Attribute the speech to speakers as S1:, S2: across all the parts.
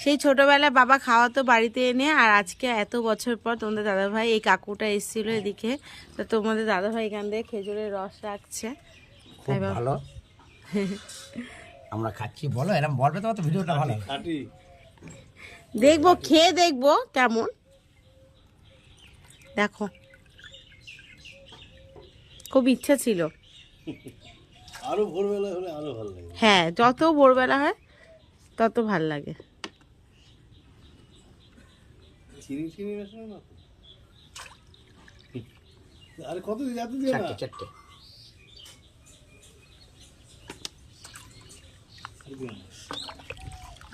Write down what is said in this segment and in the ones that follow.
S1: সেই ছোটবেলায় বাবা খাওয়াতো বাড়িতে এনে, আর আজকে এত বছর পর তোমাদের দাদাভাই এই কাকুটা এসেছিল এদিকে, তো তোমাদের দাদাভাই এখান থেকে খেজুরের রস রাখছে।
S2: খুব ভালো আমরা খাচ্ছি। বলো এরকম বলবে তো ভিডিওটা ভালো
S1: দেখবো, খেয়ে দেখবো কেমন। দেখো খুব ইচ্ছা ছিল,
S3: আরো ভোরবেলা হলে আরো ভালো লাগে।
S1: হ্যাঁ যত ভোরবেলা হয় তত ভাল লাগে।
S3: চিনি চিনি মেশানো না আরে কত যাতে দিয়ে না
S2: চারটে চারটে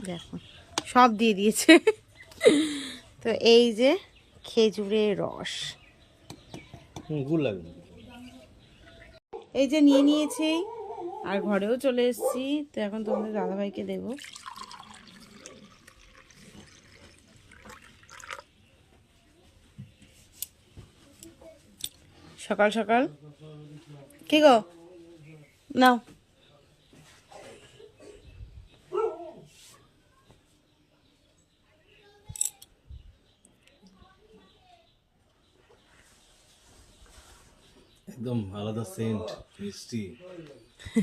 S1: দেখো সব দিয়ে দিয়েছে। তো এই যে খেজুরের রস,
S3: গুড় লাগবে।
S1: এই যে নিয়ে নিয়েছি আর ঘরেও চলে এসেছি। তো এখন তোমাদের দাদাভাইকে দেব। সকাল সকাল কি গো নাও।
S3: একদম আলাদা সেন্ট, মিষ্টি।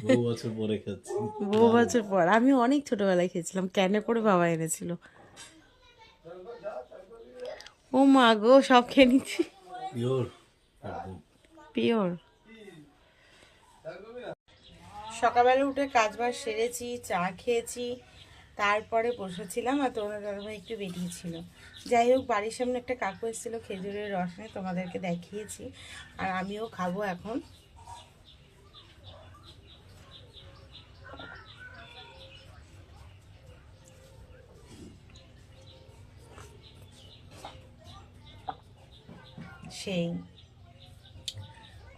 S3: বহু বছর পরে খাচ্ছি।
S1: বহু বছর পর, আমি অনেক ছোটবেলায় খেয়েছিলাম, ক্যানে করে বাবা এনেছিল। ও মা গো, সব খেয়ে নিচ্ছি,
S3: পিওর একদম।
S1: পিওর। সকালবেলা উঠে কাজ বাজ সেরেছি, চা খেয়েছি, তারপরে বসেছিলাম আর তোমাদের দাদাভাই একটু বেরিয়েছিল। যাই হোক, বাড়ির সামনে একটা কাকু এসেছিল খেজুরের রস নিয়ে, তোমাদেরকে দেখিয়েছি। আর আমিও খাবো এখন। সেই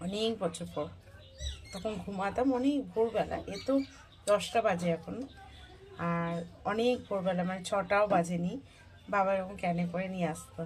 S1: অনেক বছর পর, তখন ঘুমাতাম অনেক ভোরবেলা, এ তো 10টা বাজে এখন, আর অনেক ভোরবেলা মানে 6টাও বাজেনি, বাবা এরকম ক্যানে করে নিয়ে আসতো।